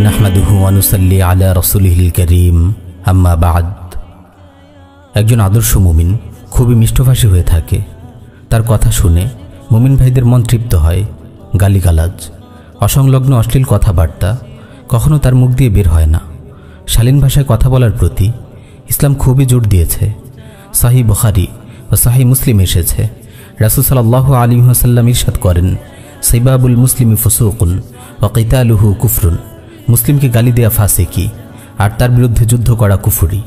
নাহমাদুহু ওয়া নুসাল্লি আলা রাসূলিহিল কারীম, আম্মা বা'দ। একজন আদর্শ মুমিন খুবই মিষ্টভাষী হয়ে থাকে। তার কথা শুনে মুমিন ভাইদের মন তৃপ্ত হয়। গালিগালাজ, অসংলগ্ন অশ্লীল কথাবার্তা কখনো তার মুখ দিয়ে বের হয় না। শালীন ভাষায় কথা বলার প্রতি ইসলাম খুবই জোর দিয়েছে। সহিহ বুখারী ও সহিহ মুসলিম এসেছে, রাসূল সাল্লাল্লাহু আলাইহি ওয়াসাল্লাম ইরশাদ করেন, সিবাবুল মুসলিমি ফুসুকুন ওয়া কিতালুহু কুফরুন। মুসলিমকে গালি দেয়া ফাসিকি আর তার বিরুদ্ধে যুদ্ধ করা কুফরি।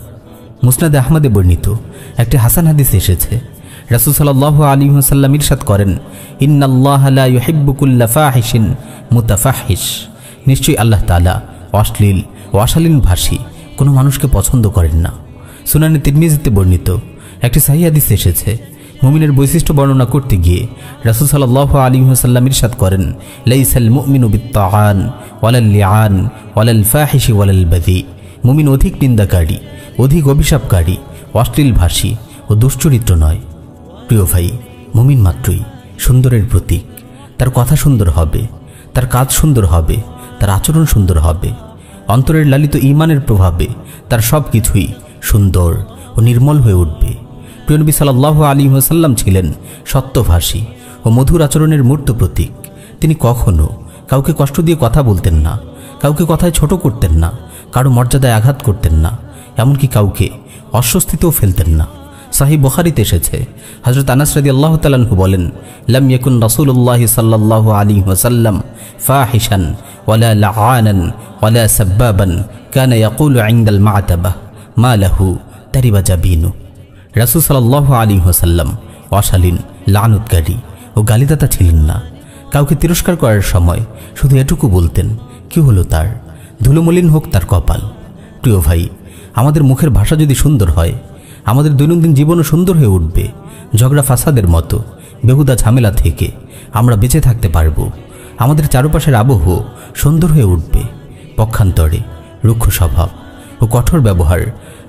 মুসনাদে আহমদে বর্ণিত একটি হাসান হাদিস এসেছে, রাসূল সাল্লাল্লাহু আলাইহি ওয়াসাল্লাম ইরশাদ করেন, ইন্নাল্লাহা লা ইউহিব্বু কুল্লা ফাহিশিন মুতাফাহহিশ। নিশ্চয়ই আল্লাহ তাআলা অশ্লীল ও অশালীন ভাষী কোনো মানুষকে পছন্দ করেন না। সুনানে তিরমিজিতে বর্ণিত একটি সহিহ হাদিস এসেছে, মুমিনের বৈশিষ্ট্য বর্ণনা করতে গিয়ে রাসূল সাল্লাল্লাহু আলাইহি ওয়াসাল্লাম ইরশাদ করেন, লাইসাল মুমিনু বিত্তাআন ওয়ালাল লিআন ওয়ালাল ফাহিশি ওয়ালাল বাযী। মুমিন অধিক নিন্দাকারী, অধিক অভিশাপকারী, অশ্লীল ভাষী ও দুশ্চরিত্র নয়। প্রিয় ভাই, মুমিন মাত্রই সুন্দরের প্রতীক। তার কথা সুন্দর হবে, তার কাজ সুন্দর হবে, তার আচরণ সুন্দর হবে। অন্তরের লালিত ঈমানের প্রভাবে তার সব কিছুই সুন্দর ও নির্মল হয়ে উঠবে। প্রিয় নবী সাল্লাল্লাহু আলাইহি ওয়াসাল্লাম ছিলেন সত্যভাষী ও মধুর আচরণের মূর্ত প্রতীক। তিনি কখনো কাউকে কষ্ট দিয়ে কথা বলতেন না, কাউকে কথায় ছোট করতেন না, কারো মর্যাদায় আঘাত করতেন না, এমনকি কাউকে অস্বস্তিতেও ফেলতেন না। সহিহ বুখারীতে এসেছে, হযরত আনাস রাদিয়াল্লাহু তাআলা আনহু বলেন, লাম ইয়াকুন রাসূলুল্লাহ সাল্লাল্লাহু আলাইহি ওয়াসাল্লাম ফাহিশান ওয়ালা লাআনান ওয়ালা সাব্বাবান, কানা ইয়াকুলু ইনদাল মা'তাবাহ মা লাহু তারিবা জাবিনু। রাসূল সাল্লাল্লাহু আলাইহি ওয়াসাল্লাম অশালীন, লানতকারী ও গালিদাতা ছিলেন না। কাউকে তিরস্কার করার সময় শুধু এটুকু বলতেন, কি হলো তার, ধুলোমলিন হোক তার কপাল। প্রিয় ভাই, আমাদের মুখের ভাষা যদি সুন্দর হয়, আমাদের দৈনন্দিন জীবনও সুন্দর হয়ে উঠবে। ঝগড়া ফাসাদের মতো বেহুদা ঝামেলা থেকে আমরা বেঁচে থাকতে পারব। আমাদের চারপাশের আবহ সুন্দর হয়ে উঠবে। পক্ষান্তরে রুক্ষ স্বভাব ও কঠোর ব্যবহার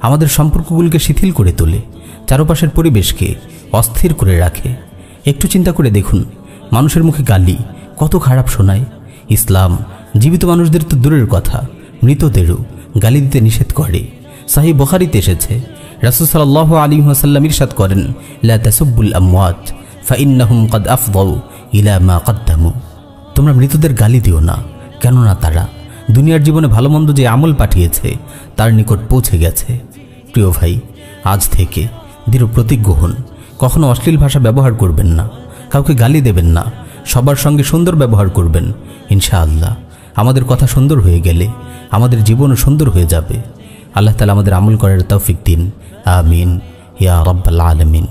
আমাদের সম্পর্কগুলোকে শিথিল করে তোলে, চারপাশের পরিবেশকে অস্থির করে রাখে। একটু চিন্তা করে দেখুন, মানুষের মুখে গালি কত খারাপ শোনায়। ইসলাম জীবিত মানুষদের তো দূরের কথা, মৃতদেরও গালি দিতে নিষেধ করে। সহিহ বুখারীতে এসেছে, রাসূল সাল্লাল্লাহু আলাইহি ওয়াসাল্লাম ইরশাদ করেন, লা তাসুব্বুল আমওয়াত ফাইন্নাহুম ক্বাদ আফদাউ ইলা মা কদ্দামু। তোমরা মৃতদের গালি দিও না, কেননা তারা দুনিয়ার জীবনে ভালো মন্দ যে আমল পাঠিয়েছে তার নিকট পৌঁছে গেছে। প্রিয় ভাই, আজ থেকে দৃঢ় প্রতিজ্ঞ হন, কখনো অশ্লীল ভাষা ব্যবহার করবেন না, কাউকে গালি দেবেন না, সবার সঙ্গে সুন্দর ব্যবহার করবেন। ইনশাআল্লাহ আমাদের কথা সুন্দর হয়ে গেলে আমাদের জীবনও সুন্দর হয়ে যাবে। আল্লাহ তাআলা আমাদের আমল করার তৌফিক দিন। আমিন ইয়া রাব্বাল আলামিন।